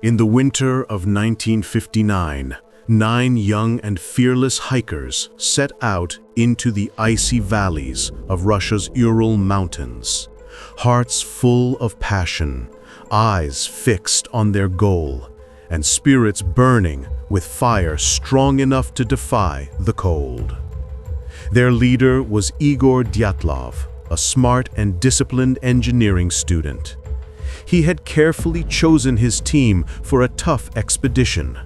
In the winter of 1959, 9 young and fearless hikers set out into the icy valleys of Russia's Ural Mountains, hearts full of passion, eyes fixed on their goal, and spirits burning with fire strong enough to defy the cold. Their leader was Igor Dyatlov, a smart and disciplined engineering student. He had carefully chosen his team for a tough expedition,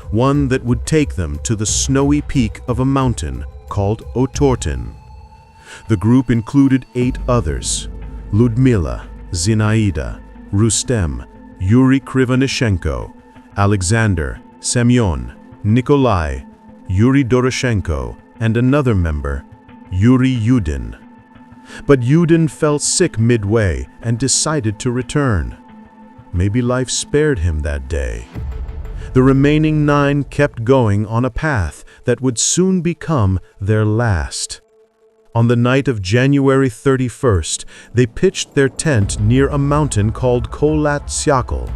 one that would take them to the snowy peak of a mountain called Otorten. The group included 8 others: Ludmila, Zinaida, Rustem, Yuri Krivonishenko, Alexander, Semyon, Nikolai, Yuri Doroshenko, and another member, Yuri Yudin. But Yudin fell sick midway and decided to return. Maybe life spared him that day. The remaining 9 kept going on a path that would soon become their last. On the night of January 31st, they pitched their tent near a mountain called Kholat Syakhl.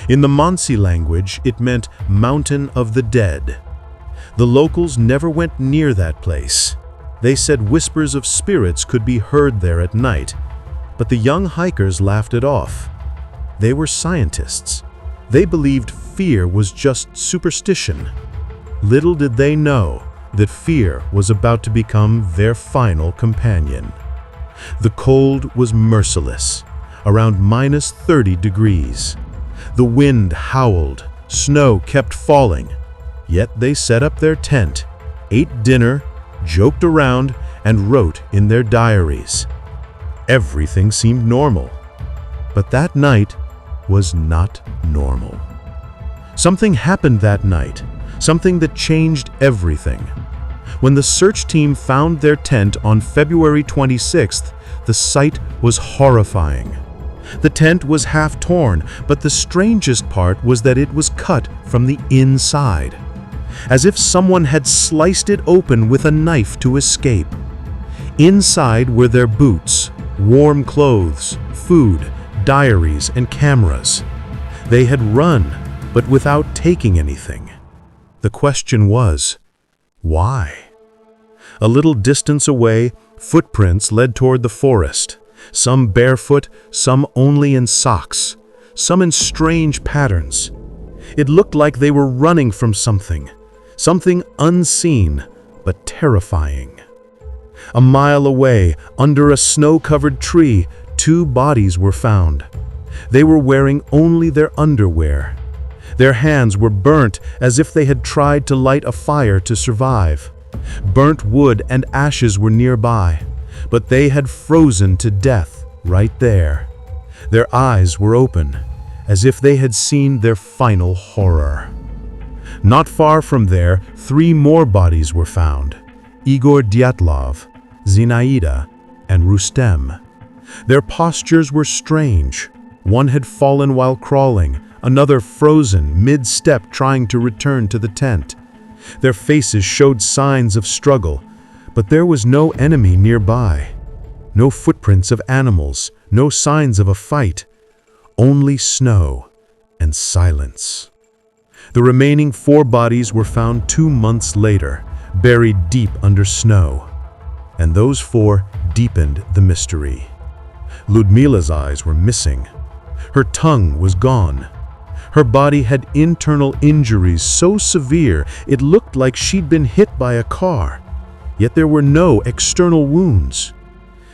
In the Mansi language, it meant Mountain of the Dead. The locals never went near that place. They said whispers of spirits could be heard there at night, but the young hikers laughed it off. They were scientists. They believed fear was just superstition. Little did they know that fear was about to become their final companion. The cold was merciless, around -30 degrees. The wind howled, snow kept falling, yet they set up their tent, ate dinner, joked around, and wrote in their diaries. Everything seemed normal, but that night was not normal. Something happened that night, something that changed everything. When the search team found their tent on February 26th, the sight was horrifying. The tent was half torn, but the strangest part was that it was cut from the inside, as if someone had sliced it open with a knife to escape. Inside were their boots, warm clothes, food, diaries, and cameras. They had run, but without taking anything. The question was, why? A little distance away, footprints led toward the forest, some barefoot, some only in socks, some in strange patterns. It looked like they were running from something unseen but terrifying. A mile away, under a snow-covered tree, 2 bodies were found. They were wearing only their underwear. Their hands were burnt as if they had tried to light a fire to survive. Burnt wood and ashes were nearby, but they had frozen to death right there. Their eyes were open, as if they had seen their final horror. Not far from there, 3 more bodies were found: Igor Dyatlov, Zinaida, and Rustem. Their postures were strange. One had fallen while crawling, another frozen mid-step trying to return to the tent. Their faces showed signs of struggle, but there was no enemy nearby. No footprints of animals, no signs of a fight. Only snow and silence. The remaining 4 bodies were found 2 months later, buried deep under snow. And those 4 deepened the mystery. Ludmila's eyes were missing. Her tongue was gone. Her body had internal injuries so severe it looked like she'd been hit by a car, yet there were no external wounds.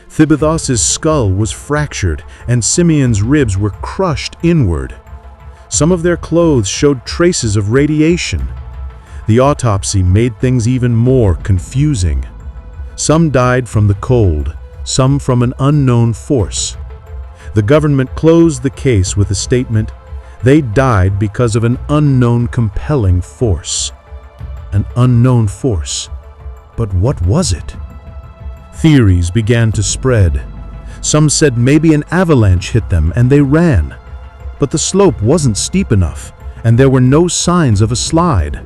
Thibithos's skull was fractured and Simeon's ribs were crushed inward. Some of their clothes showed traces of radiation. The autopsy made things even more confusing. Some died from the cold, some from an unknown force. The government closed the case with a statement: they died because of an unknown compelling force. An unknown force. But what was it? Theories began to spread. Some said maybe an avalanche hit them and they ran. But the slope wasn't steep enough, and there were no signs of a slide.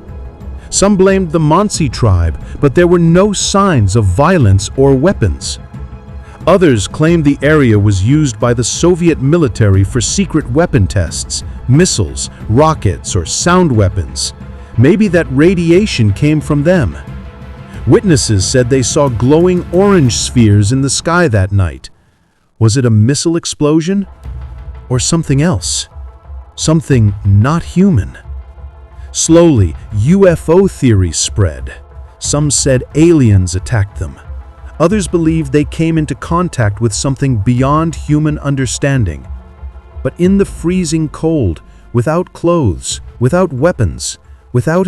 Some blamed the Mansi tribe, but there were no signs of violence or weapons. Others claimed the area was used by the Soviet military for secret weapon tests, missiles, rockets, or sound weapons. Maybe that radiation came from them. Witnesses said they saw glowing orange spheres in the sky that night. Was it a missile explosion? Or something else? Something not human? Slowly, UFO theories spread. Some said aliens attacked them. Others believed they came into contact with something beyond human understanding. But in the freezing cold, without clothes, without weapons, without